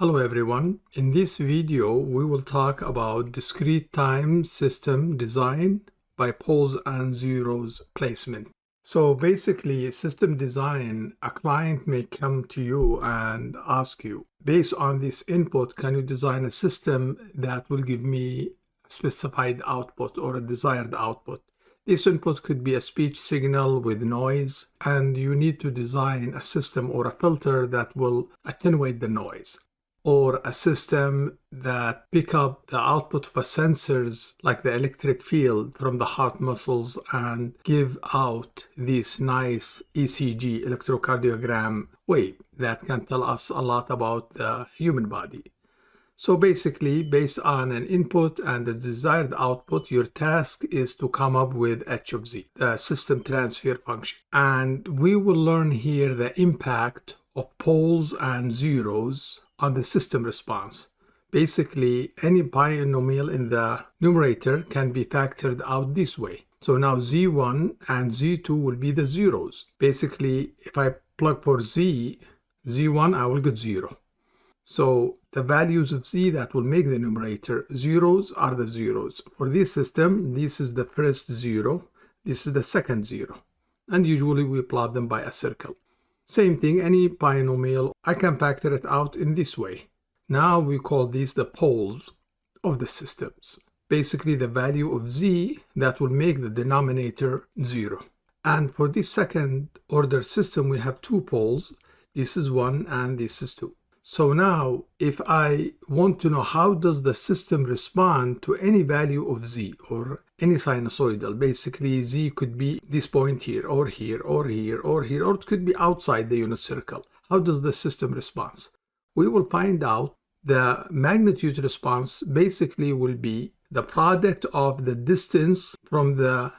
Hello everyone. In this video, we will talk about discrete time system design by poles and zeros placement. So basically, system design, a client may come to you and ask you, based on this input, can you design a system that will give me a specified output or a desired output? This input could be a speech signal with noise, and you need to design a system or a filter that will attenuate the noise, or a system that pick up the output of a sensors like the electric field from the heart muscles and give out this nice ECG, electrocardiogram wave that can tell us a lot about the human body. So basically, based on an input and the desired output, your task is to come up with H of Z, the system transfer function. And we will learn here the impact of poles and zeros on the system response. Basically, any binomial in the numerator can be factored out this way. So now Z1 and Z2 will be the zeros. Basically, if I plug for Z1, I will get 0. So the values of Z that will make the numerator zeros are the zeros. For this system, this is the first 0, this is the second 0. And usually we plot them by a circle. Same thing, any binomial, I can factor it out in this way. Now we call these the poles of the systems. Basically the value of Z that will make the denominator 0. And for this second order system, we have two poles. This is 1 and this is 2. So now if I want to know how does the system respond to any value of Z or any sinusoidal, basically Z could be this point here or here or here or here, or it could be outside the unit circle. How does the system respond? We will find out the magnitude response basically will be the product of the distance from the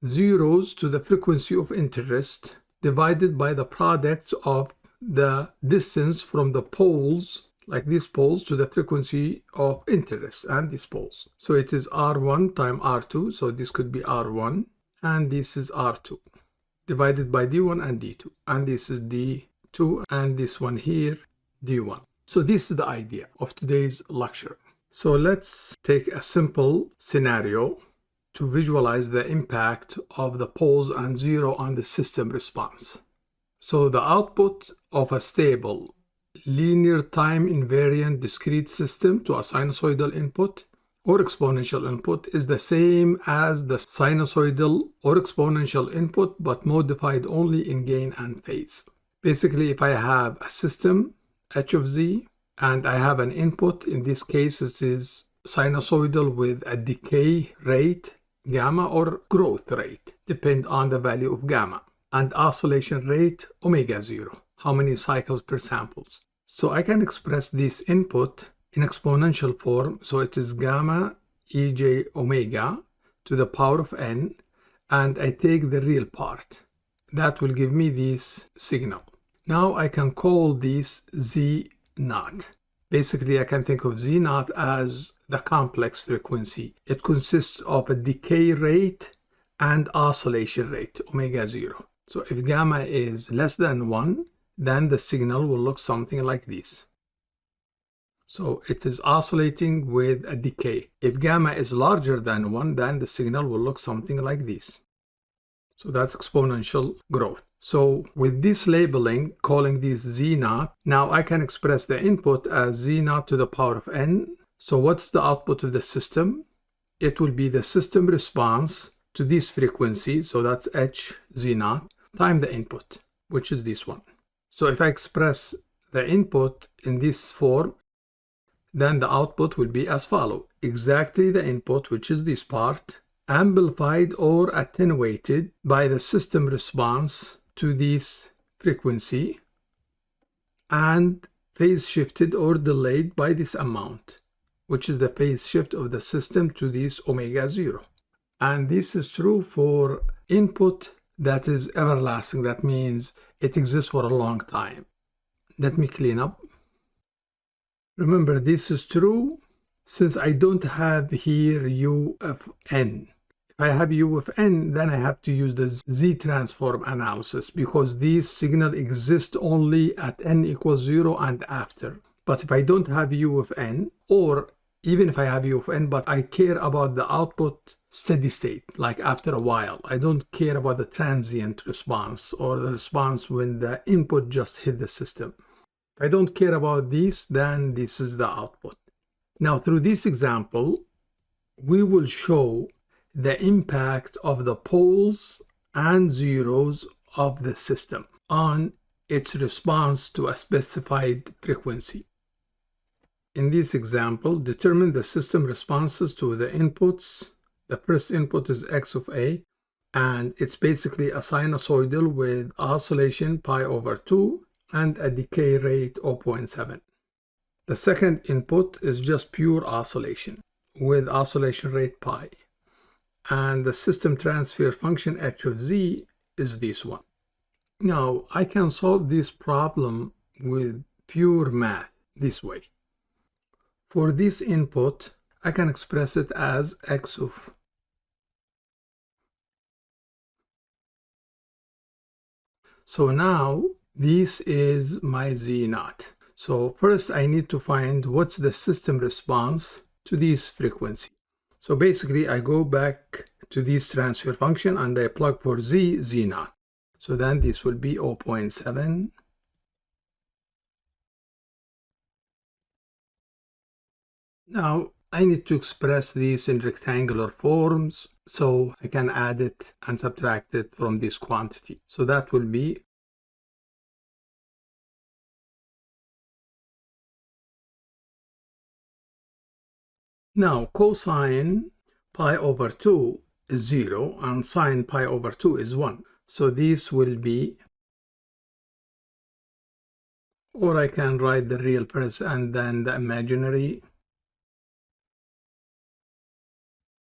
zeros to the frequency of interest divided by the product of the distance from the poles, like these poles, to the frequency of interest and these poles. So it is R1 times R2, so this could be R1, and this is R2, divided by D1 and D2, and this is D2, and this one here, D1. So this is the idea of today's lecture. So let's take a simple scenario to visualize the impact of the poles and zero on the system response. So the output of a stable, linear time invariant discrete system to a sinusoidal input or exponential input is the same as the sinusoidal or exponential input, but modified only in gain and phase. Basically, if I have a system, H of Z, and I have an input, in this case it is sinusoidal with a decay rate, gamma, or growth rate, depend on the value of gamma, and oscillation rate omega 0, how many cycles per samples. So I can express this input in exponential form, so it is gamma ej omega to the power of n, and I take the real part. That will give me this signal. Now I can call this Z naught. Basically I can think of Z naught as the complex frequency. It consists of a decay rate and oscillation rate, omega 0. So if gamma is less than 1, then the signal will look something like this. So it is oscillating with a decay. If gamma is larger than 1, then the signal will look something like this. So that's exponential growth. So with this labeling, calling this Z naught, now I can express the input as Z naught to the power of n. So what's the output of the system? It will be the system response to this frequency, so that's H Z naught, times the input, which is this one. So if I express the input in this form, then the output will be as follows. Exactly the input, which is this part, amplified or attenuated by the system response to this frequency, and phase shifted or delayed by this amount, which is the phase shift of the system to this omega 0. And this is true for input that is everlasting. That means it exists for a long time. Let me clean up. Remember, this is true since I don't have here U of n. If I have U of n, then I have to use the Z transform analysis because these signal exist only at n equals 0 and after. But if I don't have U of n, or even if I have U of n, but I care about the output steady state, like after a while. I don't care about the transient response or the response when the input just hit the system. If I don't care about these, then this is the output. Now, through this example, we will show the impact of the poles and zeros of the system on its response to a specified frequency. In this example, determine the system responses to the inputs. The first input is x of a, and it's basically a sinusoidal with oscillation pi over 2 and a decay rate 0.7. The second input is just pure oscillation with oscillation rate pi. And the system transfer function h of z is this one. Now, I can solve this problem with pure math this way. For this input, I can express it as x of. So now, this is my z naught. So first I need to find what's the system response to this frequency. So basically I go back to this transfer function and I plug for z naught. So then this will be 0.7. Now I need to express these in rectangular forms, so I can add it and subtract it from this quantity. So that will be now cosine pi over 2 is 0 and sine pi over 2 is 1. So this will be, or I can write the real first and then the imaginary.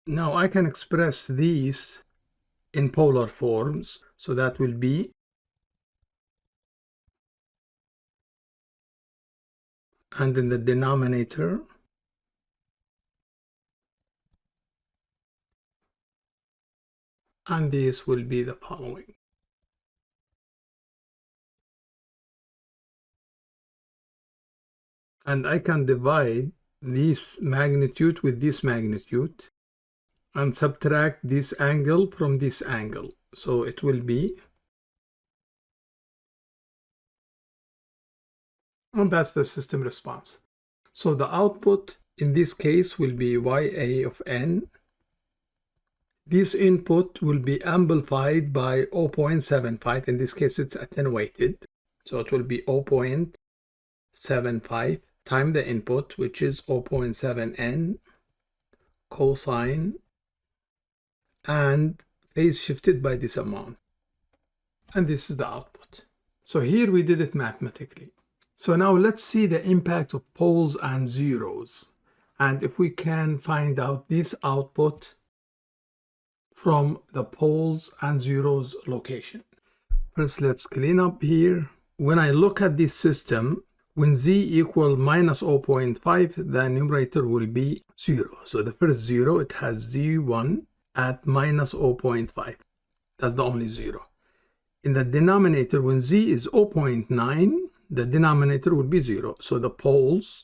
Now I can express these in polar forms. So that will be and in the denominator and this will be the following. And I can divide this magnitude with this magnitude and subtract this angle from this angle. So it will be, and that's the system response. So the output in this case will be ya of n. This input will be amplified by 0.75. In this case, it's attenuated. So it will be 0.75 times the input, which is 0.7n cosine, and phase shifted by this amount. And this is the output. So here we did it mathematically. So now let's see the impact of poles and zeros. And if we can find out this output from the poles and zeros location. First, let's clean up here. When I look at this system, when z equal minus 0.5, the numerator will be 0. So the first 0, it has z1 at minus 0.5. That's the only 0. In the denominator, when z is 0.9, the denominator will be 0. So the poles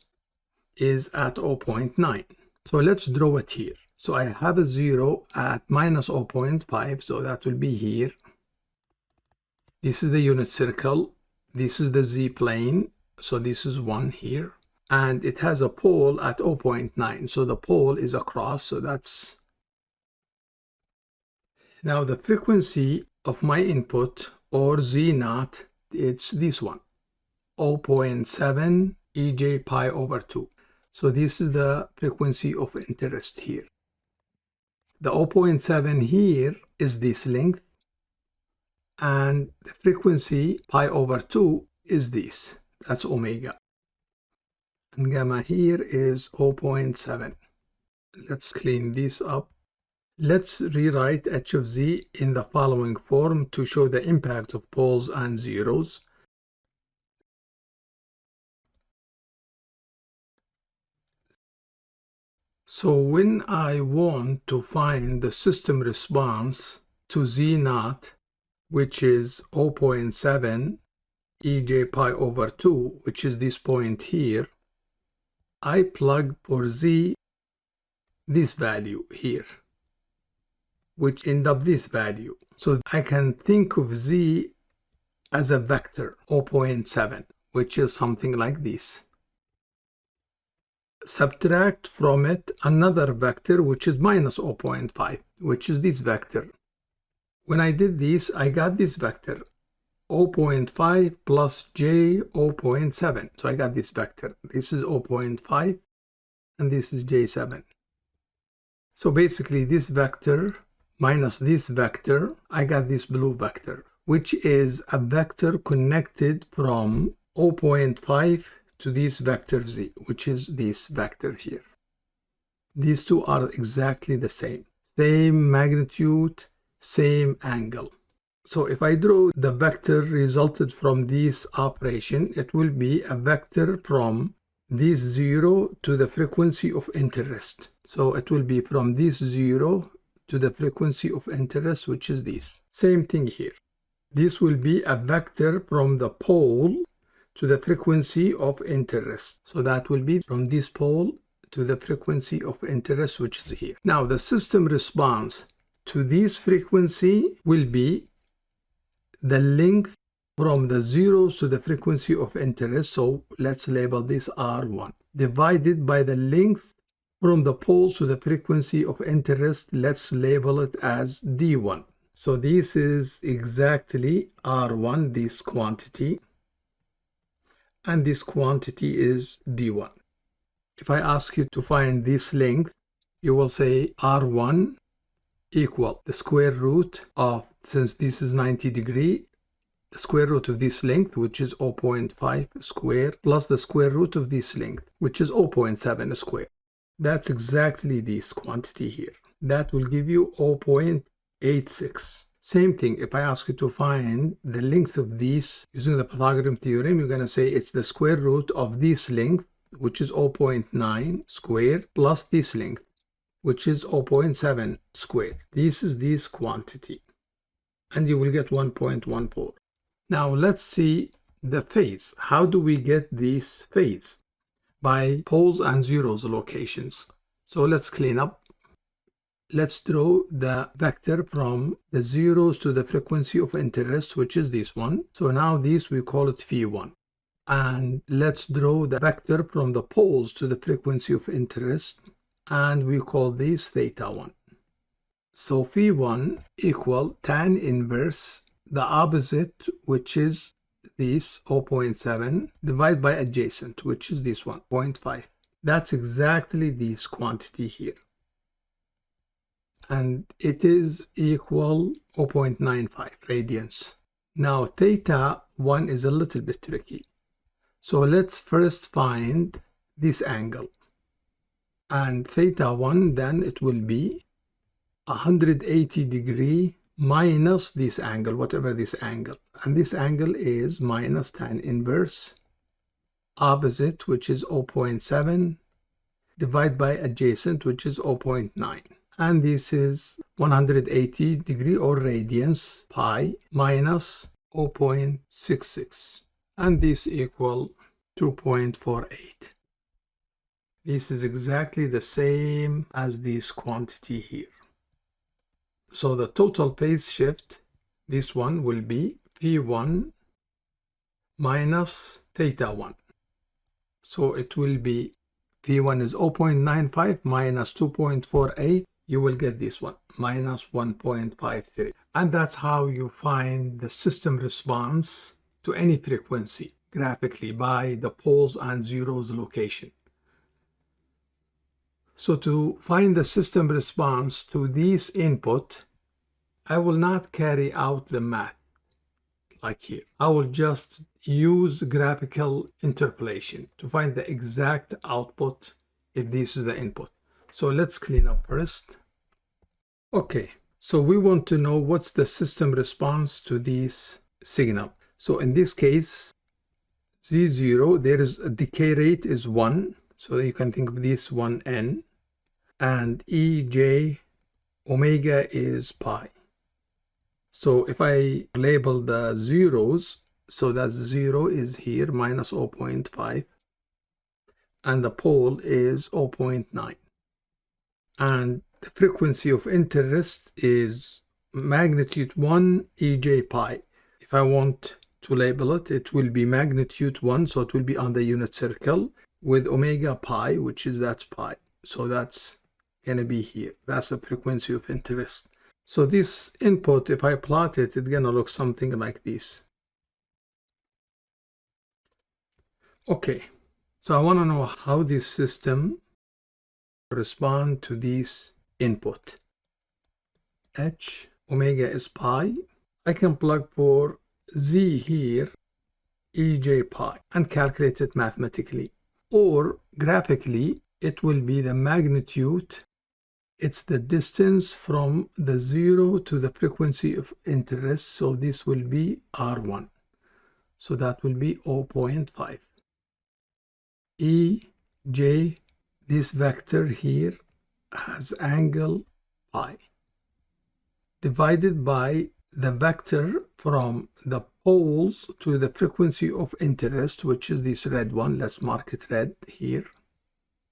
is at 0.9. So let's draw it here. So I have a 0 at minus 0.5, so that will be here. This is the unit circle. This is the z-plane, so this is 1 here. And it has a pole at 0.9, so the pole is across, so that's. Now the frequency of my input, or z naught, it's this one, 0.7 ej pi over 2. So this is the frequency of interest here. The 0.7 here is this length, and the frequency pi over 2 is this. That's omega. And gamma here is 0.7. Let's clean this up. Let's rewrite h of z in the following form to show the impact of poles and zeros. So when I want to find the system response to z naught, which is 0.7 ej pi over 2, which is this point here, I plug for z this value here, which end up this value. So I can think of z as a vector 0.7, which is something like this. Subtract from it another vector, which is minus 0.5, which is this vector. When I did this, I got this vector 0.5 plus j 0.7. So I got this vector. This is 0.5 and this is j7. So basically this vector minus this vector, I got this blue vector, which is a vector connected from 0.5 to this vector z, which is this vector here. These two are exactly the same. Same magnitude, same angle. So if I draw the vector resulted from this operation, it will be a vector from this 0 to the frequency of interest. So it will be from this 0 to the frequency of interest, which is this. Same thing here. This will be a vector from the pole to the frequency of interest. So that will be from this pole to the frequency of interest, which is here. Now the system response to this frequency will be the length from the zeros to the frequency of interest. So let's label this R1 divided by the length from the poles to the frequency of interest. Let's label it as D1. So this is exactly R1, this quantity, and this quantity is D1. If I ask you to find this length, you will say R1 equal the square root of, since this is 90 degree, the square root of this length, which is 0.5 square, plus the square root of this length, which is 0.7 square. That's exactly this quantity here. That will give you 0.86. Same thing, if I ask you to find the length of these using the Pythagorean theorem, you're going to say it's the square root of this length, which is 0.9 square, plus this length, which is 0.7 square. This is this quantity, and you will get 1.14. Now let's see the phase. How do we get this phase? By poles and zeros locations. So let's clean up. Let's draw the vector from the zeros to the frequency of interest, which is this one. So now this we call it phi1. And let's draw the vector from the poles to the frequency of interest, and we call this theta1. So phi1 equal tan inverse the opposite, which is this 0.7, divided by adjacent, which is this one, 0.5. That's exactly this quantity here. And it is equal 0.95 radians. Now theta 1 is a little bit tricky. So let's first find this angle. And theta 1, then it will be 180 degree minus this angle, whatever this angle. And this angle is minus tan inverse opposite, which is 0.7, divided by adjacent, which is 0.9. And this is 180 degree or radians pi minus 0.66. And this equal 2.48. This is exactly the same as this quantity here. So the total phase shift, this one will be phi1 minus theta 1. So it will be phi1 is 0.95 minus 2.48. You will get this one, minus 1.53. And that's how you find the system response to any frequency graphically, by the poles and zeros location. So to find the system response to this input, I will not carry out the math like here. I will just use graphical interpolation to find the exact output if this is the input. So let's clean up first. Okay, so we want to know what's the system response to this signal. So in this case, Z0, there is a decay rate is 1. So you can think of this 1n. And EJ omega is pi. So if I label the zeros, so that 0 is here, minus 0.5. and the pole is 0.9. And the frequency of interest is magnitude 1 EJ pi. If I want to label it, it will be magnitude 1, so it will be on the unit circle with omega pi, which is that's pi. So that's going to be here. That's the frequency of interest. So this input, if I plot it, it's going to look something like this. Okay, so I want to know how this system respond to this input. H omega is pi. I can plug for Z here, EJ pi, and calculate it mathematically. Or graphically, it will be the magnitude. It's the distance from the 0 to the frequency of interest. So this will be R1. So that will be 0.5. EJ, this vector here has angle pi, divided by the vector from the poles to the frequency of interest, which is this red one. Let's mark it red here.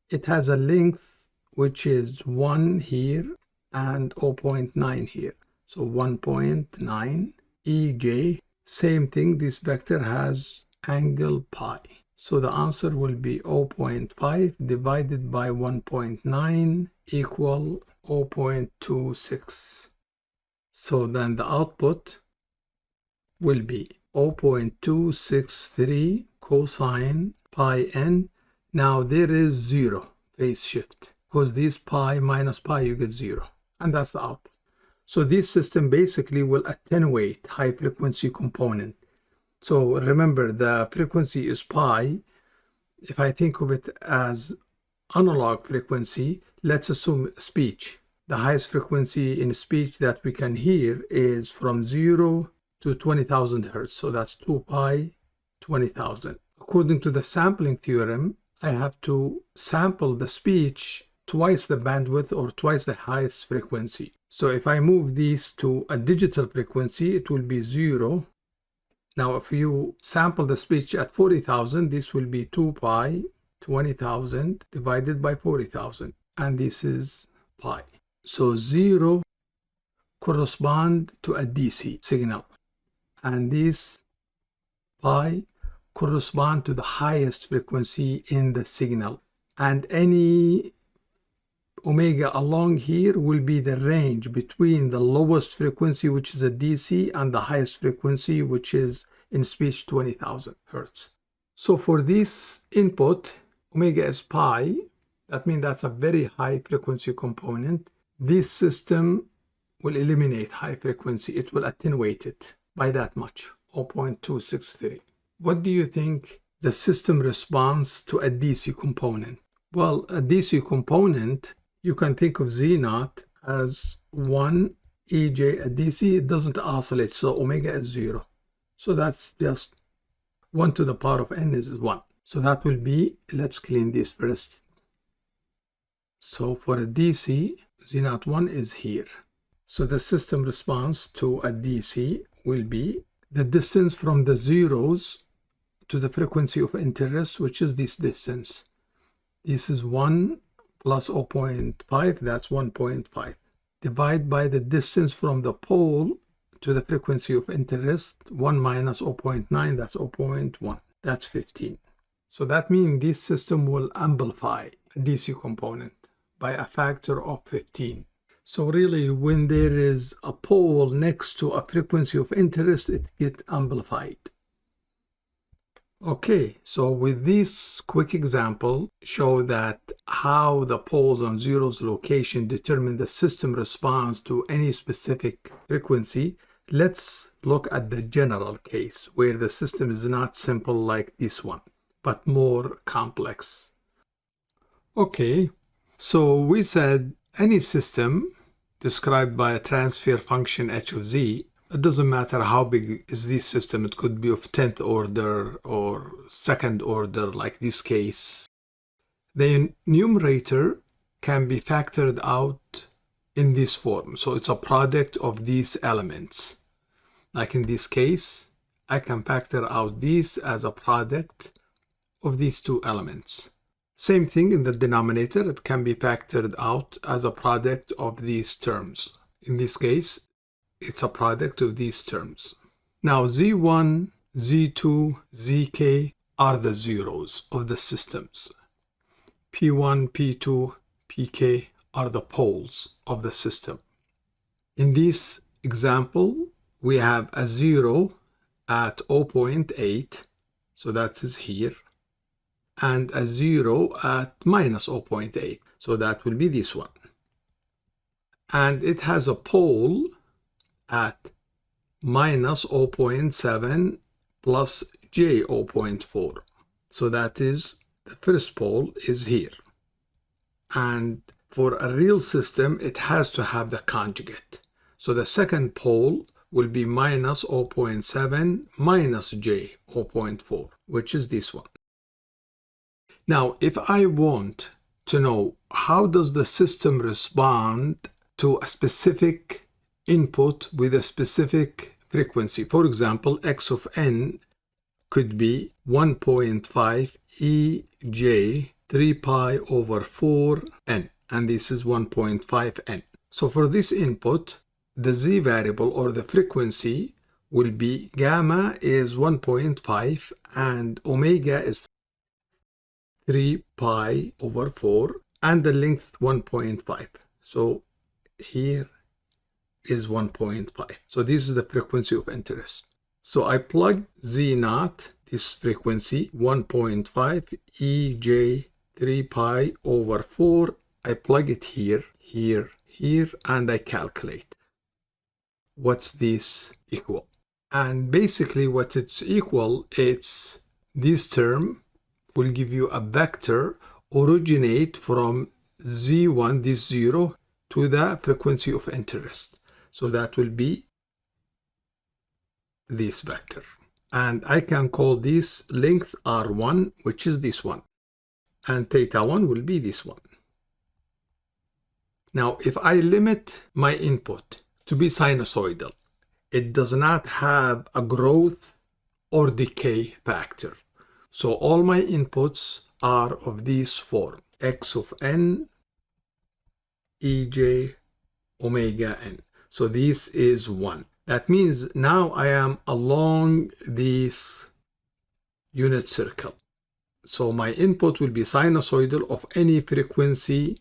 It has a length which is 1 here and 0.9 here. So 1.9 EJ. Same thing, this vector has angle pi. So the answer will be 0.5 divided by 1.9 equal 0.26. So then the output will be 0.263 cosine pi n. Now there is 0 phase shift, because this pi minus pi, you get 0. And that's the output. So this system basically will attenuate high frequency component. So remember, the frequency is pi. If I think of it as analog frequency, let's assume speech. The highest frequency in speech that we can hear is from 0 to 20,000 hertz. So that's 2 pi 20,000. According to the sampling theorem, I have to sample the speech twice the bandwidth or twice the highest frequency. So if I move these to a digital frequency, it will be 0. Now, if you sample the speech at 40,000, this will be 2 pi 20,000 divided by 40,000. And this is pi. So 0 correspond to a DC signal. And this pi correspond to the highest frequency in the signal. And any omega along here will be the range between the lowest frequency, which is a DC, and the highest frequency, which is in speech 20,000 hertz. So for this input, omega is pi. That means that's a very high frequency component. This system will eliminate high frequency. It will attenuate it by that much, 0.263. What do you think the system responds to a DC component? Well, a DC component, you can think of Z0 as 1 EJ. A DC, it doesn't oscillate, so omega is 0. So that's just 1 to the power of n is 1. So that will be, let's clean this first. So for a DC, Z01 is here. So the system response to a DC will be the distance from the zeros to the frequency of interest, which is this distance. This is 1 plus 0.5, that's 1.5. Divide by the distance from the pole to the frequency of interest, 1 minus 0.9, that's 0.1. That's 15. So that means this system will amplify a DC component by a factor of 15. So really, when there is a pole next to a frequency of interest, it gets amplified. Okay, so with this quick example, show that how the poles on zeros location determine the system response to any specific frequency. Let's look at the general case where the system is not simple like this one, but more complex. Okay, so we said any system described by a transfer function h of z, it doesn't matter how big is this system. It could be of 10th order or 2nd order, like this case. The numerator can be factored out in this form. So it's a product of these elements. Like in this case, I can factor out this as a product of these two elements. Same thing in the denominator, it can be factored out as a product of these terms. In this case, it's a product of these terms. Now Z1, Z2, Zk are the zeros of the systems. P1, P2, Pk are the poles of the system. In this example, we have a 0 at 0.8, so that is here, and a 0 at minus 0.8, so that will be this one. And it has a pole at minus 0.7 plus j 0.4, so that is the first pole is here. And for a real system, it has to have the conjugate. So the second pole will be minus 0.7 minus j 0.4, which is this one. Now, if I want to know how does the system respond to a specific input with a specific frequency, for example, x of n could be 1.5 ej 3 pi over 4n, and this is 1.5n. So for this input, the z variable or the frequency will be gamma is 1.5 and omega is 3 pi over 4 and the length 1.5. So here is 1.5. So this is the frequency of interest. So I plug z naught, this frequency 1.5 ej 3 pi over 4. I plug it here, here, here, and I calculate. What's this equal? And basically what it's equal, it's this term will give you a vector originate from z1, this 0, to the frequency of interest. So that will be this vector. And I can call this length r1, which is this one. And theta 1 will be this one. Now, if I limit my input to be sinusoidal, it does not have a growth or decay factor. So all my inputs are of this form: x of n, ej, omega n. So this is 1. That means now I am along this unit circle. So my input will be sinusoidal of any frequency.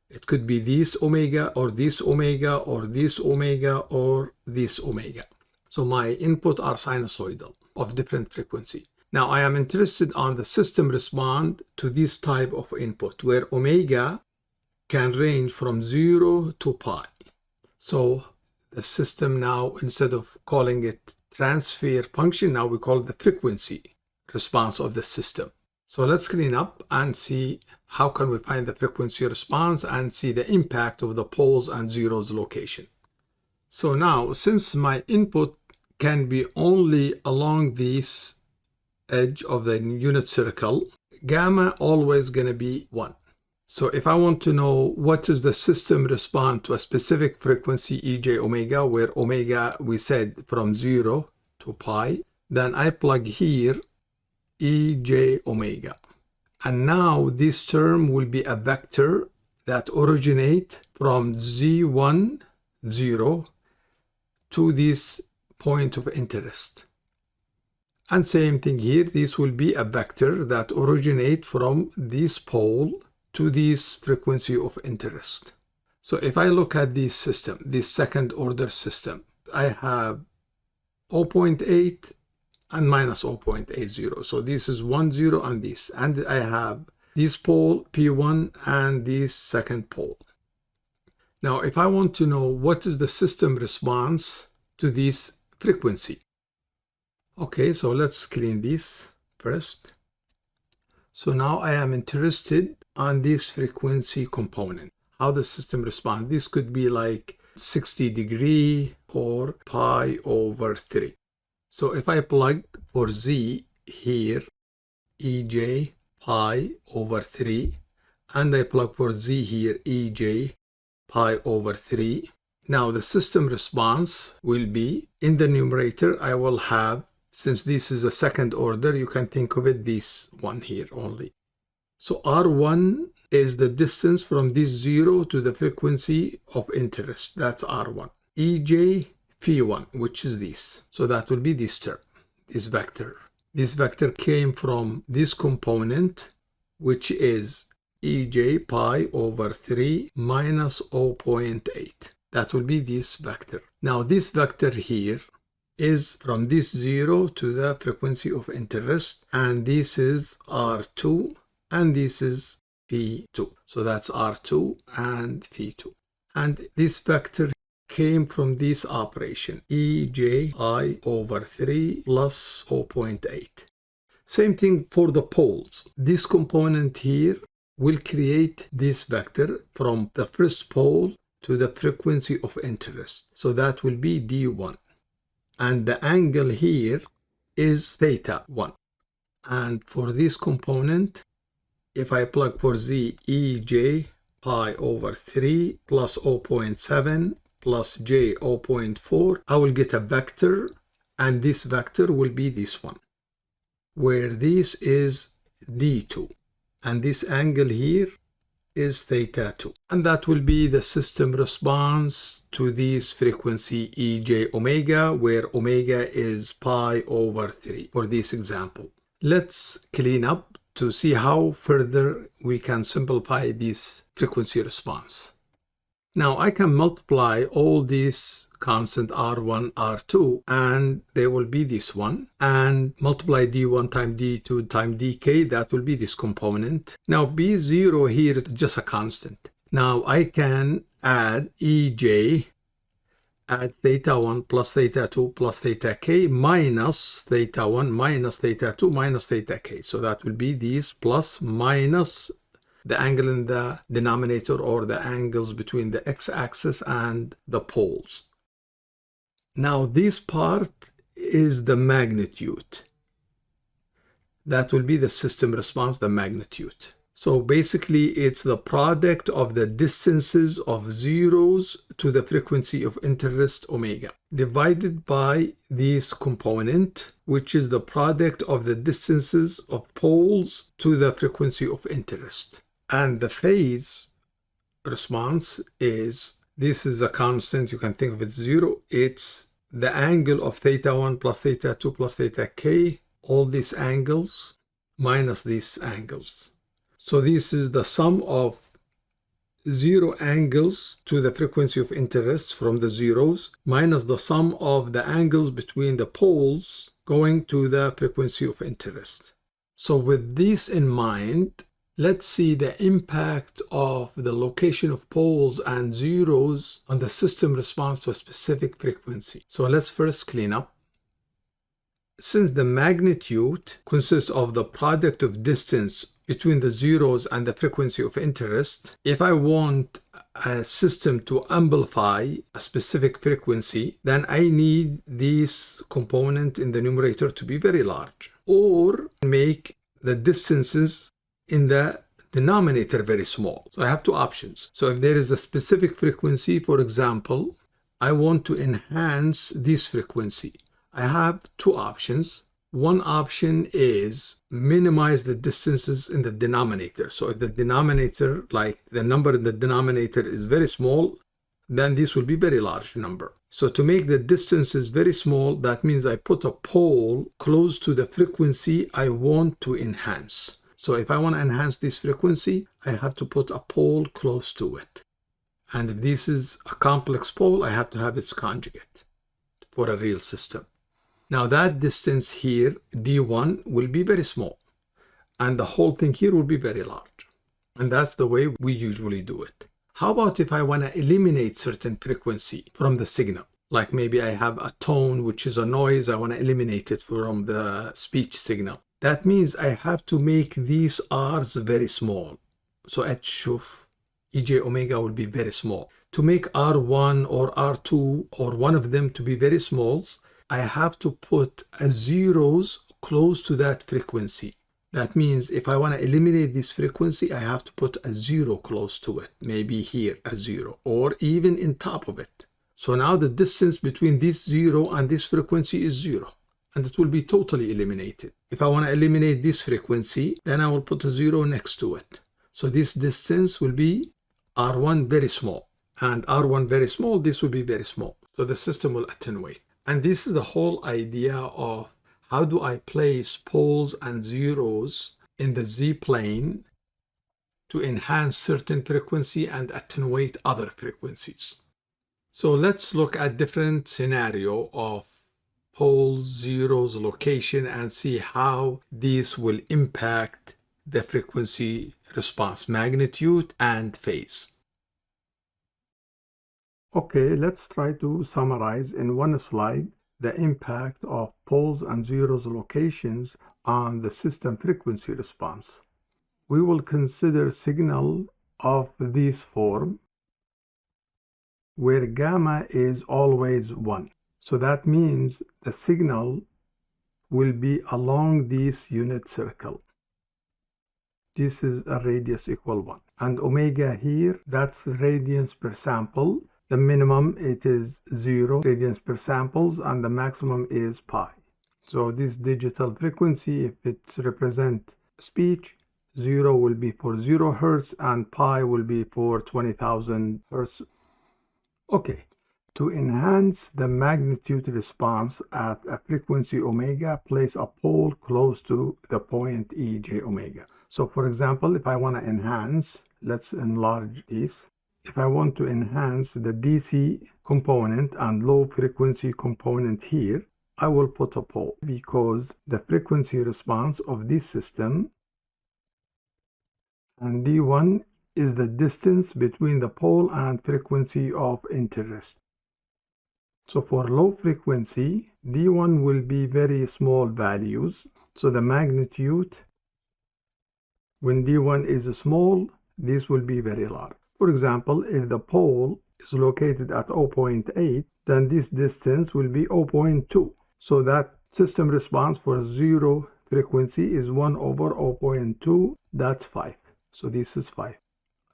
It could be this omega or this omega or this omega or this omega. So my input are sinusoidal of different frequency. Now I am interested on the system respond to this type of input where omega can range from 0 to pi. So the system now, instead of calling it transfer function, now we call it the frequency response of the system. So let's clean up and see how can we find the frequency response and see the impact of the poles and zeros location. So now, since my input can be only along this edge of the unit circle, gamma always going to be 1. So if I want to know what is the system respond to a specific frequency ej omega, where omega we said from 0 to pi, then I plug here ej omega. And now this term will be a vector that originate from z1, 0 to this point of interest. And same thing here, this will be a vector that originate from this pole to this frequency of interest. So if I look at this system, this second order system, I have 0.8 and minus 0.80. So this is 1, 0 and this. And I have this pole P1 and this second pole. Now if I want to know what is the system response to this frequency. Okay, so let's clean this first. So now I am interested on this frequency component, how the system responds. This could be like 60 degree or pi over 3. So if I plug for z here, ej pi over 3, and I plug for z here, ej pi over 3, now the system response will be, in the numerator, I will have, since this is a second order, you can think of it this one here only. So R1 is the distance from this 0 to the frequency of interest. That's R1. EJ phi1, which is this. So that will be this term, this vector. This vector came from this component, which is EJ pi over 3 minus 0.8. That will be this vector. Now this vector here is from this 0 to the frequency of interest, and this is R2 and this is phi2. So that's R2 and phi2. And this vector came from this operation, EJI over 3 plus 0.8. Same thing for the poles. This component here will create this vector from the first pole to the frequency of interest. So that will be D1. And the angle here is theta 1. And for this component, if I plug for Z, EJ pi over 3 plus 0.7 plus J 0.4, I will get a vector, and this vector will be this one, where this is D2. And this angle here is theta 2. And that will be the system response to this frequency EJ omega, where omega is pi over 3 for this example. Let's clean up to see how further we can simplify this frequency response. Now I can multiply all these constant R1, R2, and they will be this one, and multiply D1 times D2 times dk, that will be this component. Now B0 here is just a constant. Now I can add EJ, add theta 1 plus theta 2 plus theta k minus theta 1 minus theta 2 minus theta k. So that will be these plus minus the angle in the denominator, or the angles between the x-axis and the poles. Now this part is the magnitude. That will be the system response, the magnitude. So basically it's the product of the distances of zeros to the frequency of interest omega divided by this component, which is the product of the distances of poles to the frequency of interest. And the phase response is, this is a constant, you can think of it 0. It's the angle of theta 1 plus theta 2 plus theta k, all these angles minus these angles. So this is the sum of 0 angles to the frequency of interest from the zeros minus the sum of the angles between the poles going to the frequency of interest. So with this in mind, let's see the impact of the location of poles and zeros on the system response to a specific frequency. So let's first clean up. Since the magnitude consists of the product of distance between the zeros and the frequency of interest, if I want a system to amplify a specific frequency, then I need this component in the numerator to be very large, or make the distances in the denominator very small. So I have two options. So if there is a specific frequency, for example, I want to enhance this frequency, I have two options. One option is minimize the distances in the denominator. So if the denominator, like the number in the denominator is very small, then this will be very large number. So to make the distances very small, that means I put a pole close to the frequency I want to enhance. So if I want to enhance this frequency, I have to put a pole close to it. And if this is a complex pole, I have to have its conjugate for a real system. Now that distance here, D1, will be very small, and the whole thing here will be very large. And that's the way we usually do it. How about if I want to eliminate certain frequency from the signal? Like maybe I have a tone, which is a noise, I want to eliminate it from the speech signal. That means I have to make these R's very small. So H of EJ omega will be very small. To make R1 or R2 or one of them to be very small, I have to put a zeros close to that frequency. That means if I want to eliminate this frequency, I have to put a 0 close to it. Maybe here a 0, or even in top of it. So now the distance between this 0 and this frequency is 0. and it will be totally eliminated. If I want to eliminate this frequency, then I will put a 0 next to it. So this distance will be R1 very small, and R1 very small, this will be very small. So the system will attenuate. And this is the whole idea of how do I place poles and zeros in the Z-plane to enhance certain frequency and attenuate other frequencies. So let's look at different scenario of poles, zeros, location, and see how these will impact the frequency response, magnitude and phase. Okay, let's try to summarize in one slide the impact of poles and zeros locations on the system frequency response. We will consider signal of this form where gamma is always 1. So that means the signal will be along this unit circle. This is a radius equal 1. And omega here, that's radians per sample. The minimum, it is 0 radians per samples, and the maximum is pi. So this digital frequency, if it represents speech, 0 will be for 0 hertz and pi will be for 20,000 hertz. Okay, to enhance the magnitude response at a frequency omega, place a pole close to the point EJ omega. So for example, if I want to enhance, let's enlarge this. If I want to enhance the DC component and low frequency component here, I will put a pole because the frequency response of this system and D1 is the distance between the pole and frequency of interest. So for low frequency, D1 will be very small values. So the magnitude, when D1 is small, this will be very large. For example, if the pole is located at 0.8, then this distance will be 0.2. So that system response for 0 frequency is 1 over 0.2, that's 5. So this is 5.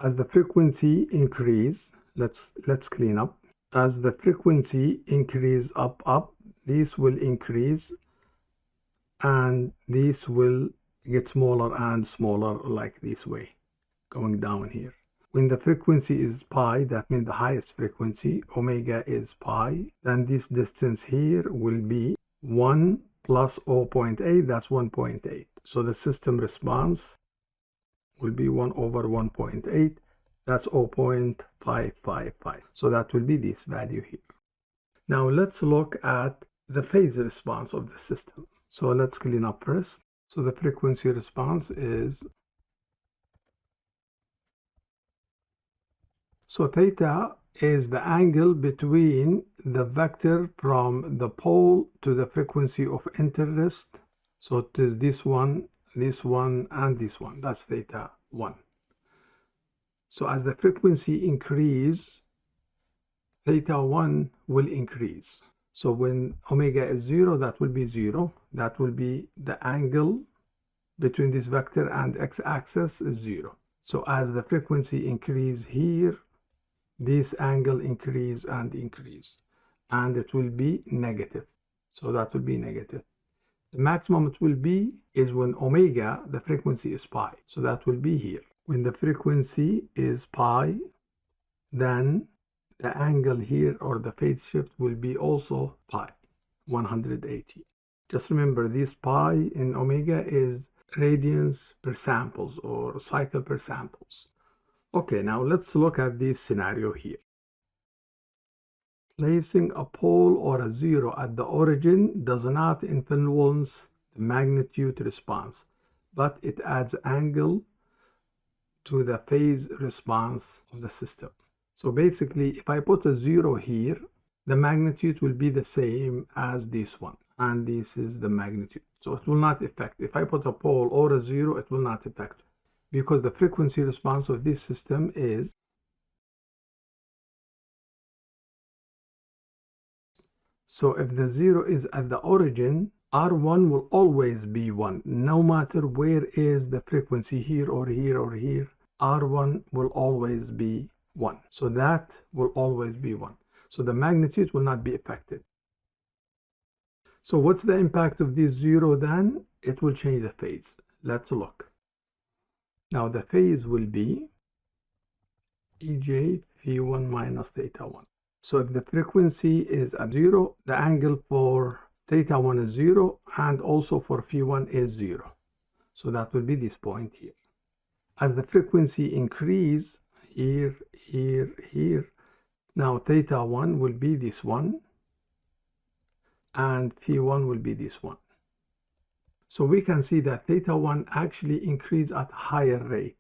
As the frequency increase, let's clean up. As the frequency increase up, this will increase and this will get smaller and smaller like this way, going down here. When the frequency is pi, that means the highest frequency, omega is pi, then this distance here will be 1 plus 0.8, that's 1.8. So the system response will be 1 over 1.8, that's 0.555. So that will be this value here. Now let's look at the phase response of the system. So let's clean up first. So the frequency response is, so theta is the angle between the vector from the pole to the frequency of interest. So it is this one, and this one. That's theta 1. So as the frequency increase, theta 1 will increase. So when omega is 0, that will be 0. That will be the angle between this vector and x-axis is 0. So as the frequency increase here, this angle increase and increase, and it will be negative. So that will be negative. The maximum it will be is when omega, the frequency is pi. So that will be here. When the frequency is pi, then the angle here or the phase shift will be also pi, 180. Just remember this pi in omega is radians per samples or cycle per samples. Okay, now let's look at this scenario here. Placing a pole or a zero at the origin does not influence the magnitude response, but it adds angle to the phase response of the system. So basically, if I put a 0 here, the magnitude will be the same as this one, and this is the magnitude. So it will not affect. If I put a pole or a 0, it will not affect, because the frequency response of this system is, so if the 0 is at the origin, R1 will always be 1. No matter where is the frequency, here or here or here, R1 will always be 1. So that will always be 1. So the magnitude will not be affected. So what's the impact of this 0 then? It will change the phase. Let's look. Now the phase will be EJ phi1 minus theta 1. So if the frequency is at 0, the angle for theta 1 is 0, and also for phi1 is 0. So that will be this point here. As the frequency increase here, here, here, now theta 1 will be this one, and phi1 will be this one. So we can see that theta 1 actually increase at a higher rate.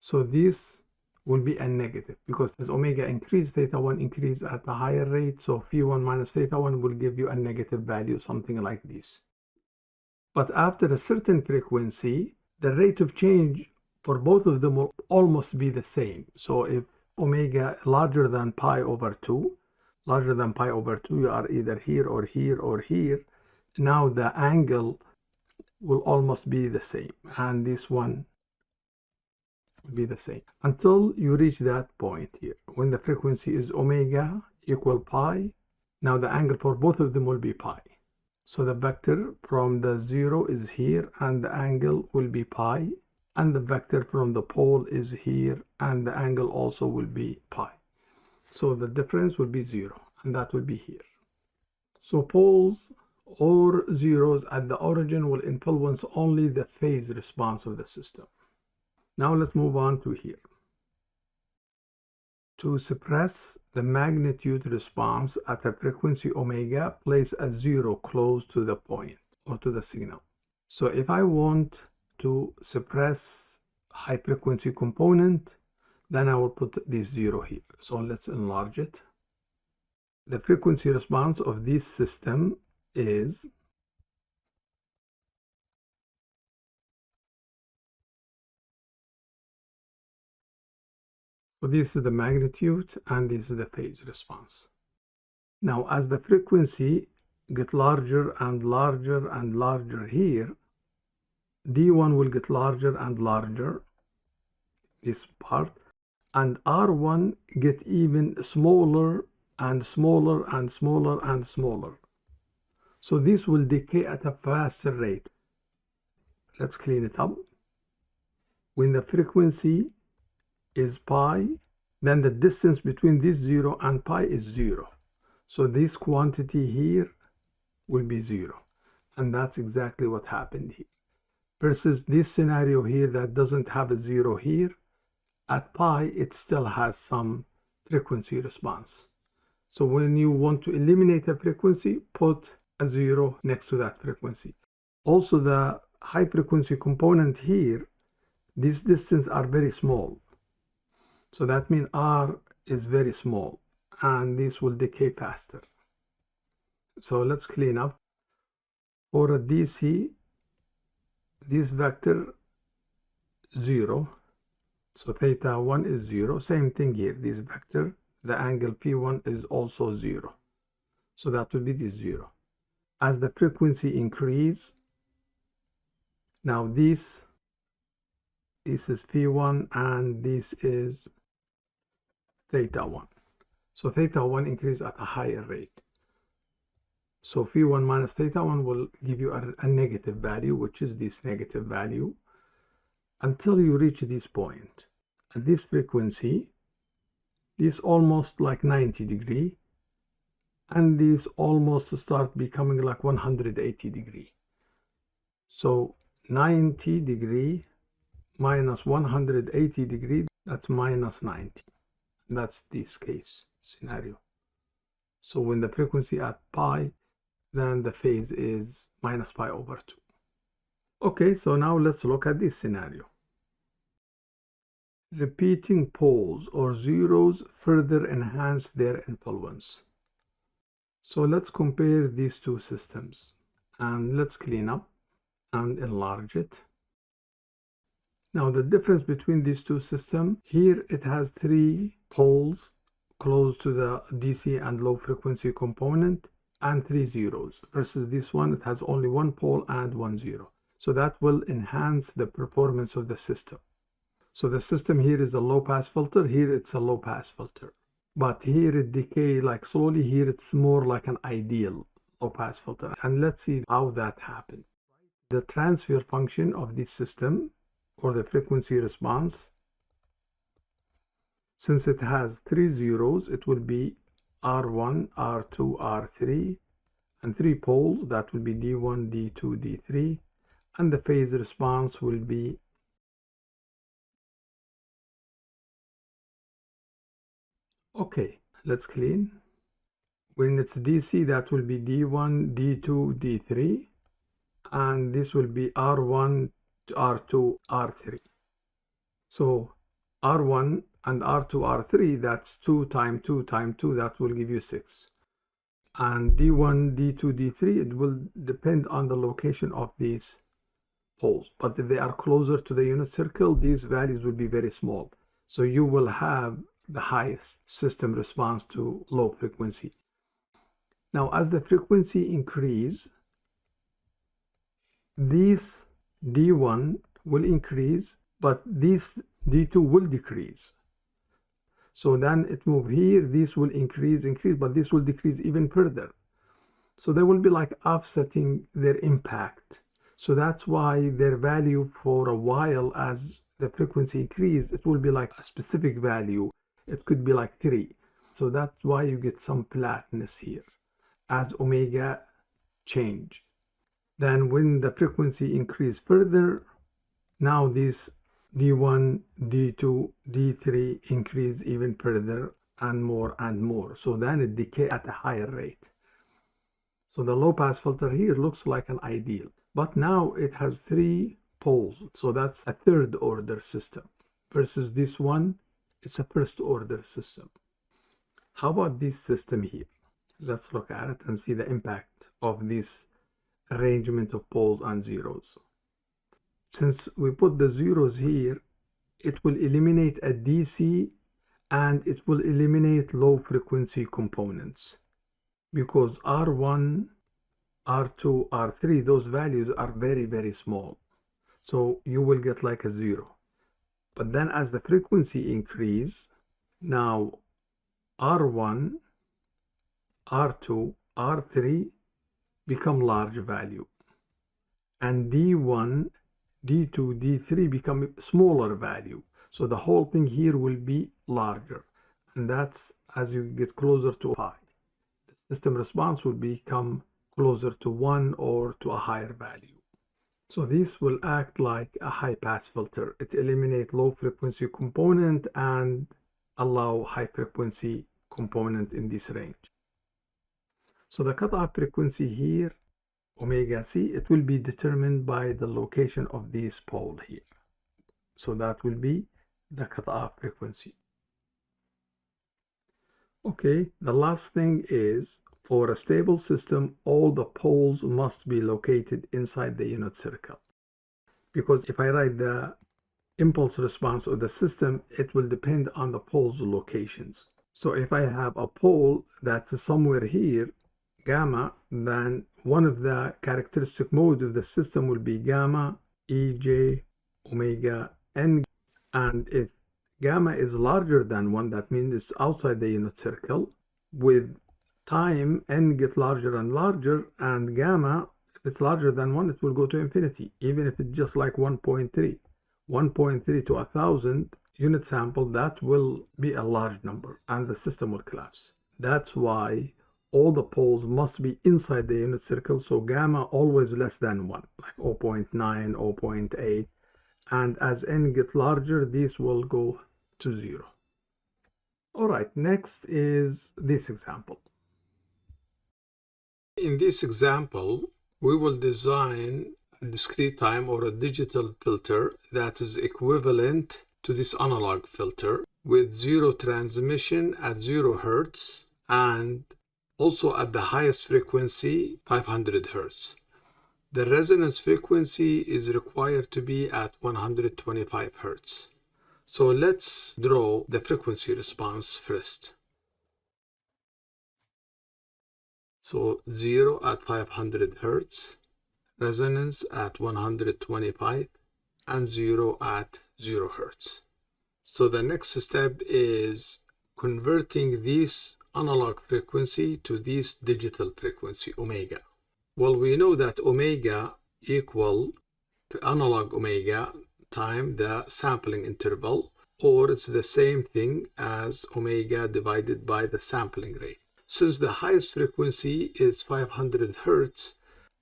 So this will be a negative, because as omega increase, theta 1 increase at a higher rate. So phi1 minus theta 1 will give you a negative value, something like this. But after a certain frequency, the rate of change for both of them will almost be the same. So if omega larger than pi over 2, you are either here or here or here. Now the angle will almost be the same, and this one will be the same until you reach that point here. When the frequency is omega equal pi, now the angle for both of them will be pi. So the vector from the 0 is here, and the angle will be pi, and the vector from the pole is here, and the angle also will be pi. So the difference will be 0, and that will be here. So poles or zeros at the origin will influence only the phase response of the system. Now let's move on to here. To suppress the magnitude response at a frequency omega, place a 0 close to the point or to the signal. So if I want to suppress high frequency component, then I will put this 0 here. So let's enlarge it. The frequency response of this system is so this is the magnitude, and this is the phase response. Now, as the frequency get larger and larger and larger here, D1 will get larger and larger, this part, and R1 get even smaller and smaller and smaller and smaller. So this will decay at a faster rate. Let's clean it up. When the frequency is pi, then the distance between this 0 and pi is 0. So this quantity here will be 0. And that's exactly what happened here. Versus this scenario here that doesn't have a 0 here, at pi it still has some frequency response. So when you want to eliminate a frequency, put a 0 next to that frequency. Also, the high frequency component here, these distances are very small. So that means R is very small, and this will decay faster. So let's clean up. For a DC, this vector 0. So theta 1 is 0. Same thing here. This vector, the angle phi1 is also 0. So that will be this 0. As the frequency increase, now this is phi1, and this is theta 1. So theta 1 increase at a higher rate. So phi1 minus theta 1 will give you a negative value, which is this negative value, until you reach this point. At this frequency, this almost like 90 degree, and this almost start becoming like 180 degree. So 90 degree minus 180 degree, that's minus 90. That's this case scenario. So when the frequency at pi, then the phase is minus pi over 2. Okay, so now let's look at this scenario. Repeating poles or zeros further enhance their influence. So let's compare these two systems, and let's clean up and enlarge it. Now the difference between these two systems, here it has 3 poles close to the DC and low frequency component, and 3 zeros, versus this one, it has only 1 pole and 1 zero. So that will enhance the performance of the system. So the system here is a low pass filter, here it's a low pass filter. But here it decay like slowly. Here it's more like an ideal low pass filter. And let's see how that happened. The transfer function of this system, or the frequency response, since it has 3 zeros, it will be R1, R2, R3, and 3 poles. That will be D1, D2, D3, and the phase response will be okay. Let's clean. When it's DC, that will be D1, D2, D3, and this will be R1, R2, R3. So R1 and R2, R3, that's 2 times 2 times 2, that will give you 6. And D1, D2, D3, it will depend on the location of these poles. But if they are closer to the unit circle, these values will be very small. So you will have the highest system response to low frequency. Now, as the frequency increase, these D1 will increase, but this D2 will decrease. So then it move here, this will increase, but this will decrease even further. So they will be like offsetting their impact. So that's why their value for a while, as the frequency increase, it will be like a specific value. It could be like 3. So that's why you get some flatness here as omega change. Then when the frequency increase further, now this D1, D2, D3 increase even further and more and more. So then it decay at a higher rate. So the low pass filter here looks like an ideal, but now it has 3 poles. So that's a third order system versus this one, it's a first order system. How about this system here? Let's look at it and see the impact of this arrangement of poles and zeros. Since we put the zeros here, it will eliminate a DC and it will eliminate low frequency components, because R1, R2, R3, those values are very, very small. So you will get like a 0. But then as the frequency increase, now R1, R2, R3 become large value, and D1, D2, D3 become smaller value. So the whole thing here will be larger, and that's as you get closer to pi. The system response will become closer to 1 or to a higher value. So this will act like a high pass filter. It eliminates low frequency component and allow high frequency component in this range. So the cutoff frequency here, omega c, it will be determined by the location of this pole here. So that will be the cutoff frequency. Okay, the last thing is, for a stable system, all the poles must be located inside the unit circle. Because if I write the impulse response of the system, it will depend on the pole's locations. So if I have a pole that's somewhere here, gamma, then one of the characteristic modes of the system will be gamma ej omega n. And if gamma is larger than 1, that means it's outside the unit circle. With time, n get larger and larger, and gamma, if it's larger than 1, it will go to infinity, even if it's just like 1.3. 1.3 to 1,000 unit sample, that will be a large number, and the system will collapse. That's why all the poles must be inside the unit circle, so gamma always less than 1, like 0.9, 0.8, and as n get larger, this will go to 0. All right, next is this example. In this example, we will design a discrete time or a digital filter that is equivalent to this analog filter with 0 transmission at 0 Hertz and also at the highest frequency, 500 Hertz. The resonance frequency is required to be at 125 Hertz. So let's draw the frequency response first. So 0 at 500 Hertz, resonance at 125, and 0 at 0 Hertz. So the next step is converting this analog frequency to this digital frequency, omega. Well, we know that omega equal the analog omega time the sampling interval, or it's the same thing as omega divided by the sampling rate. Since the highest frequency is 500 hertz,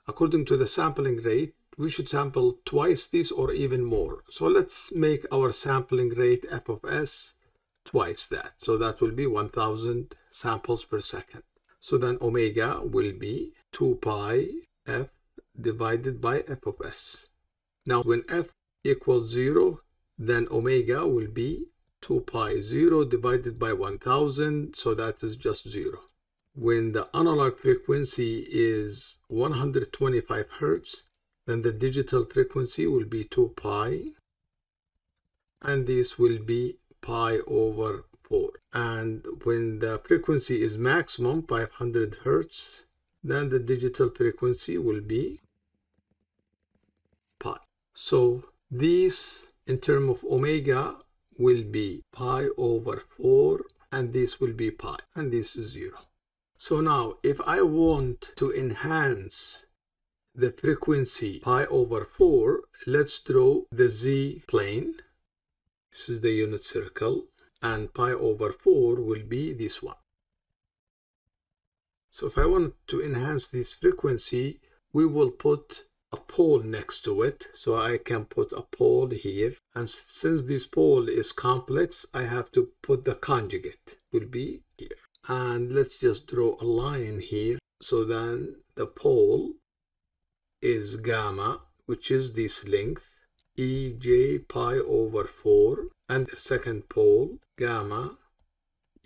according to the sampling rate, we should sample twice this or even more. So let's make our sampling rate f of s twice that. So that will be 1000 samples per second. So then omega will be 2 pi f divided by f of s. Now when f equals 0, then omega will be 2 pi 0 divided by 1000, so that is just 0. When the analog frequency is 125 hertz, then the digital frequency will be 2 pi, and this will be pi over 4. And when the frequency is maximum 500 hertz, then the digital frequency will be pi. So this in terms of omega will be pi over 4, and this will be pi, and this is 0. So now if I want to enhance the frequency pi over 4, let's draw the z plane. This is the unit circle, and pi over 4 will be this one. So if I want to enhance this frequency, we will put a pole next to it. So I can put a pole here, and since this pole is complex, I have to put the conjugate, will be here. And let's just draw a line here. So then the pole is gamma, which is this length, ej pi over 4, and the second pole, gamma,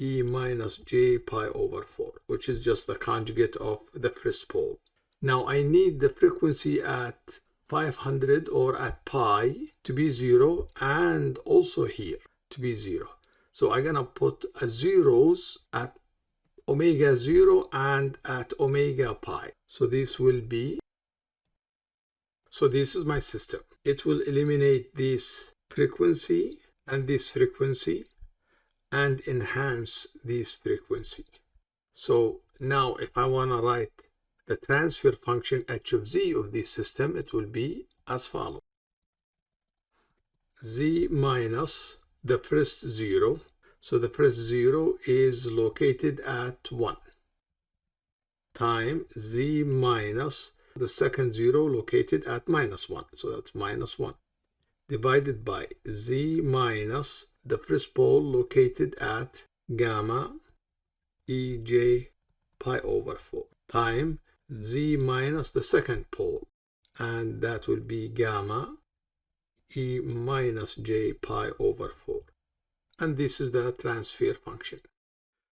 e minus j pi over 4, which is just the conjugate of the first pole. Now I need the frequency at 500 or at pi to be 0, and also here to be 0. So I'm gonna put a zeros at omega 0 and at omega pi. So this will be, so this is my system. It will eliminate this frequency and this frequency and enhance this frequency. So now if I want to write the transfer function h of z of this system, it will be as follows. Z minus the first 0. So the first 0 is located at 1, time z minus the second 0 located at minus 1. So that's minus 1, divided by z minus the first pole located at gamma ej pi over 4, time z minus the second pole, and that will be gamma e minus j pi over 4. And this is the transfer function.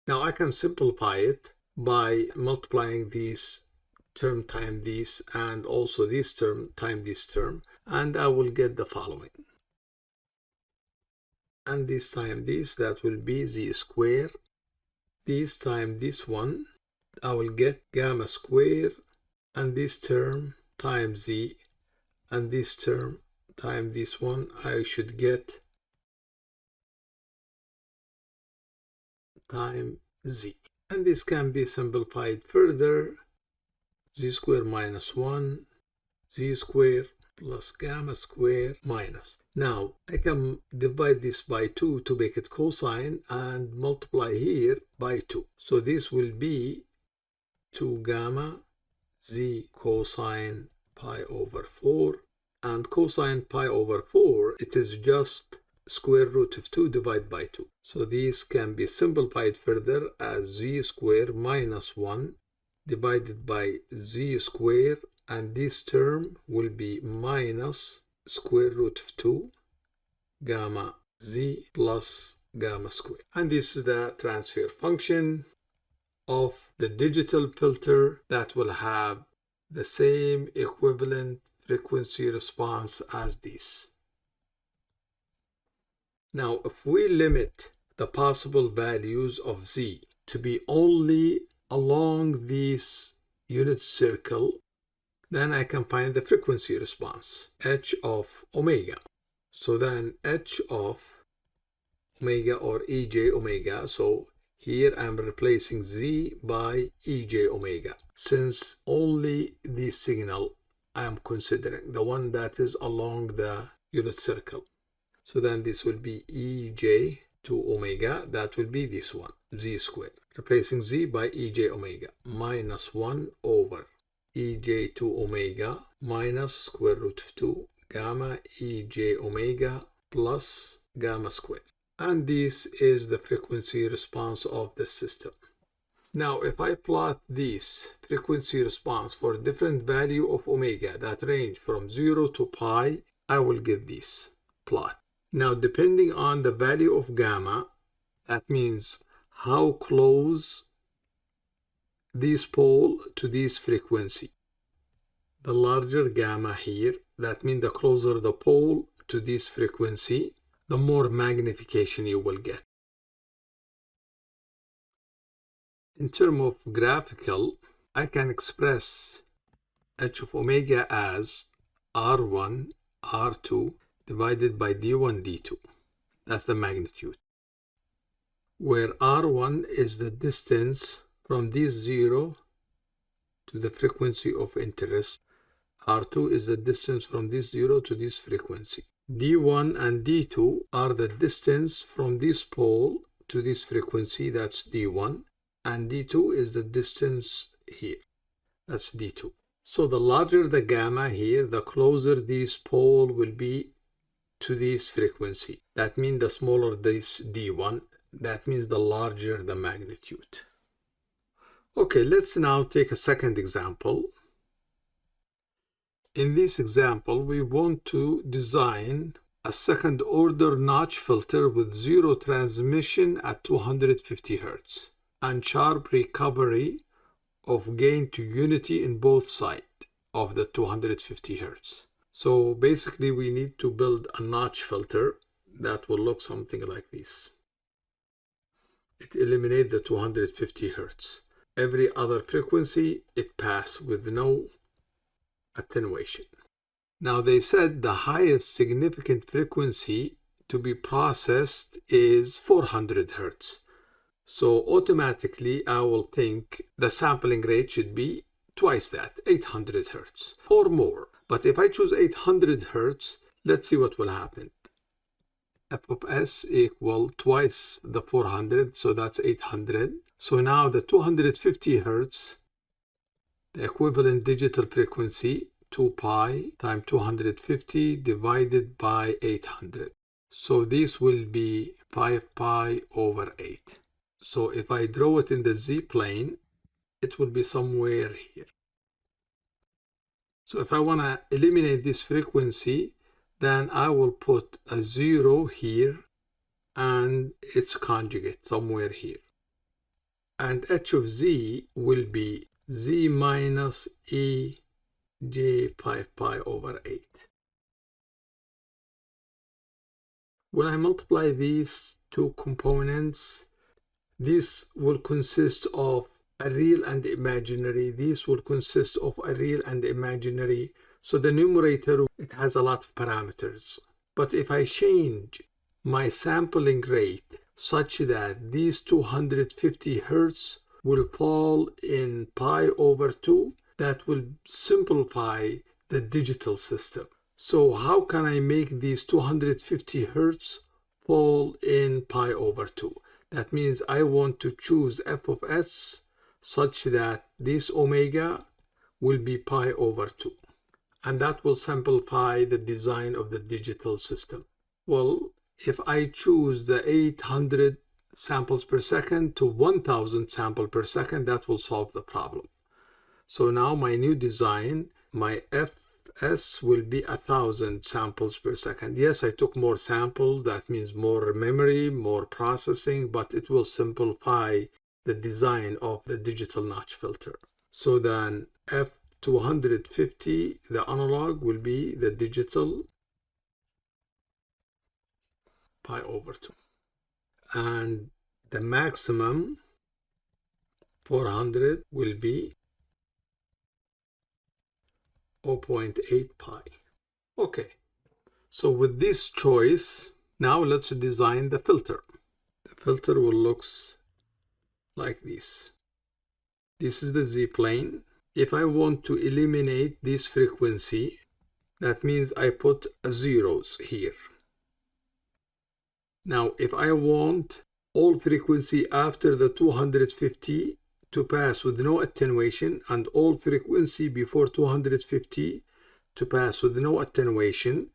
Now I can simplify it by multiplying this term times this, and also this term times this term, and I will get the following. And this time this, that will be z square. This time this one, I will get gamma square, and this term times z, and this term times this one, I should get times z. And this can be simplified further. Z square minus 1, z square plus gamma square minus. Now I can divide this by 2 to make it cosine, and multiply here by 2. So this will be 2 gamma z cosine pi over 4, and cosine pi over 4, it is just square root of 2 divided by 2. So these can be simplified further as z square minus 1 divided by z square, and this term will be minus square root of 2 gamma z plus gamma square. And this is the transfer function of the digital filter that will have the same equivalent frequency response as this. Now if we limit the possible values of z to be only along this unit circle, then I can find the frequency response, h of omega. So then h of omega or ej omega. So here I'm replacing z by ej omega, since only the signal I'm considering, the one that is along the unit circle. So then this will be ej to omega, that will be this one, z squared. Replacing z by ej omega, minus 1 over ej to omega minus square root of 2 gamma ej omega plus gamma squared. And this is the frequency response of the system. Now, if I plot this frequency response for a different value of omega that range from 0 to pi, I will get this plot. Now, depending on the value of gamma, that means how close this pole to this frequency. The larger gamma here, that means the closer the pole to this frequency, the more magnification you will get. In terms of graphical, I can express h of omega as R1, R2 divided by D1, D2. That's the magnitude. Where R1 is the distance from this 0 to the frequency of interest. R2 is the distance from this 0 to this frequency. D1 and D2 are the distance from this pole to this frequency, that's D1, and D2 is the distance here, that's D2. So the larger the gamma here, the closer this pole will be to this frequency. That means the smaller this D1, that means the larger the magnitude. Okay, let's now take a second example. In this example, we want to design a second order notch filter with zero transmission at 250 Hz and sharp recovery of gain to unity in both sides of the 250 Hz. So basically we need to build a notch filter that will look something like this. It eliminates the 250 Hz. Every other frequency it passes with no attenuation. Now they said the highest significant frequency to be processed is 400 Hz. So automatically I will think the sampling rate should be twice that, 800 Hz or more. But if I choose 800 Hz, let's see what will happen. F of S equal twice the 400, so that's 800. So now the 250 Hz, the equivalent digital frequency, 2 pi times 250 divided by 800. So this will be 5 pi over 8. So if I draw it in the z-plane, it will be somewhere here. So if I want to eliminate this frequency, then I will put a 0 here and its conjugate somewhere here. And h of z will be z minus e j 5 pi over 8. When I multiply these two components, this will consist of a real and imaginary. This will consist of a real and imaginary. So the numerator, it has a lot of parameters. But if I change my sampling rate such that these 250 Hz will fall in pi over 2, that will simplify the digital system. So how can I make these 250 Hz fall in pi over 2? That means I want to choose f of s such that this omega will be pi over 2. And that will simplify the design of the digital system. Well, if I choose the 800 samples per second to 1000 samples per second, that will solve the problem. So now my new design, my fs will be 1000 samples per second. Yes, I took more samples, that means more memory, more processing, but it will simplify the design of the digital notch filter. So then F250, the analog, will be the digital pi over 2. And the maximum 400 will be 0.8 pi. Okay, so with this choice, Now let's design the filter. The filter will look like this. This is the Z-plane. If I want to eliminate this frequency, that means I put zeros here. Now, if I want all frequency after the 250 to pass with no attenuation and all frequency before 250 to pass with no attenuation,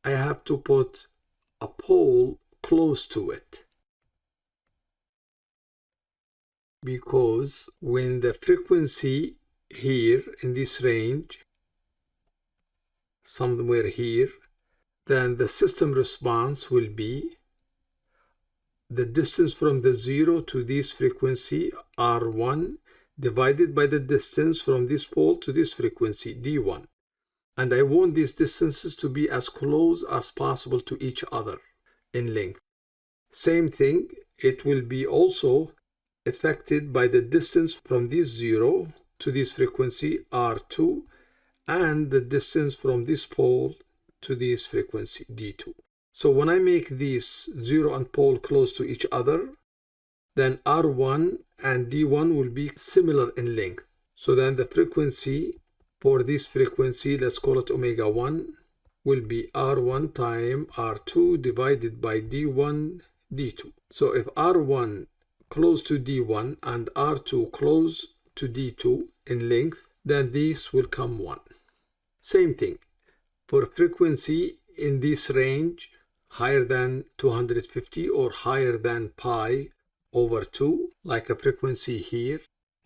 I have to put a pole close to it. Because when the frequency here in this range, somewhere here, then the system response will be the distance from the 0 to this frequency, R1, divided by the distance from this pole to this frequency, D1. And I want these distances to be as close as possible to each other in length. Same thing, it will be also affected by the distance from this 0 to this frequency, R2, and the distance from this pole to this frequency, D2. So when I make these 0 and pole close to each other, then R1 and D1 will be similar in length. So then the frequency for this frequency, let's call it omega 1, will be R1 times R2 divided by D1, D2. So if R1 close to D1 and R2 close to D2 in length, then these will come 1. Same thing. For frequency in this range, higher than 250 or higher than pi over 2, like a frequency here,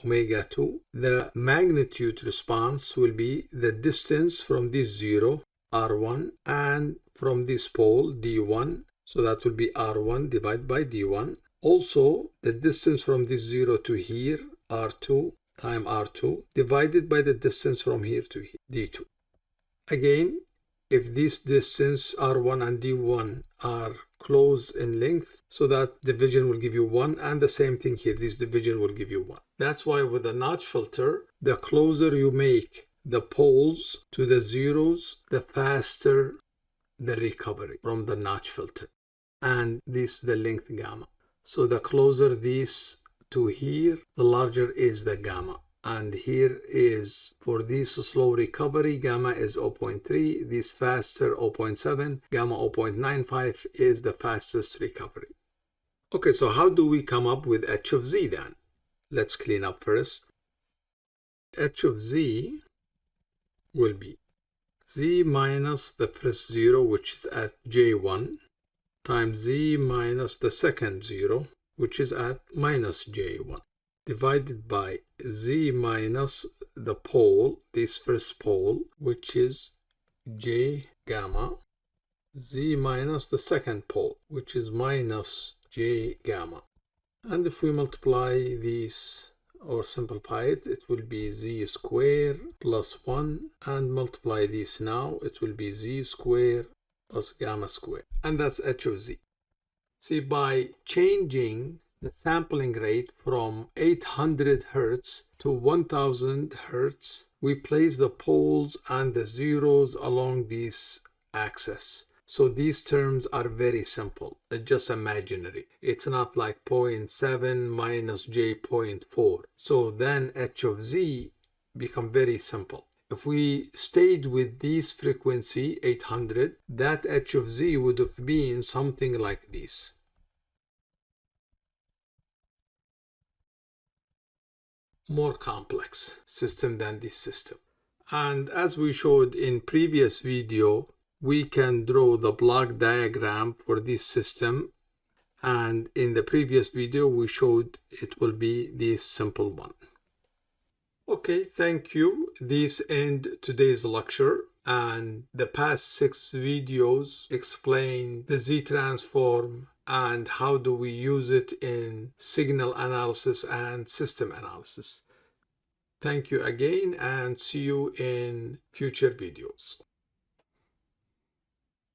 omega 2, the magnitude response will be the distance from this 0, R1, and from this pole, D1, so that will be R1 divided by D1. Also, the distance from this 0 to here, R2, times R2, divided by the distance from here to here, D2. Again, if this distance R1 and D1 are close in length, so that division will give you 1, and the same thing here, this division will give you 1. That's why with the notch filter, the closer you make the poles to the zeros, the faster the recovery from the notch filter. And this is the length gamma. So the closer this to here, the larger is the gamma. And here is, for this slow recovery, gamma is 0.3, this faster 0.7, gamma 0.95 is the fastest recovery. Okay, so how do we come up with H of Z then? Let's clean up first. H of Z will be Z minus the first 0, which is at J1, times Z minus the second 0, which is at minus J1, divided by Z minus the pole, this first pole, which is J gamma, Z minus the second pole, which is minus J gamma. And if we multiply these or simplify it, it will be Z squared plus 1, and multiply these now, it will be Z squared plus gamma squared. And that's H of Z. See, by changing the sampling rate from 800 Hertz to 1000 Hertz, we place the poles and the zeros along this axis. So these terms are very simple, just imaginary. It's not like 0.7 minus J 0.4. So then H of Z become very simple. If we stayed with this frequency, 800, that H of Z would have been something like this. More complex system than this system. And as we showed in previous video, we can draw the block diagram for this system, and in the previous video we showed it will be this simple one. Okay, thank you. This ends today's lecture, and the past 6 videos explain the Z transform and how do we use it in signal analysis and system analysis. Thank you again, and see you in future videos.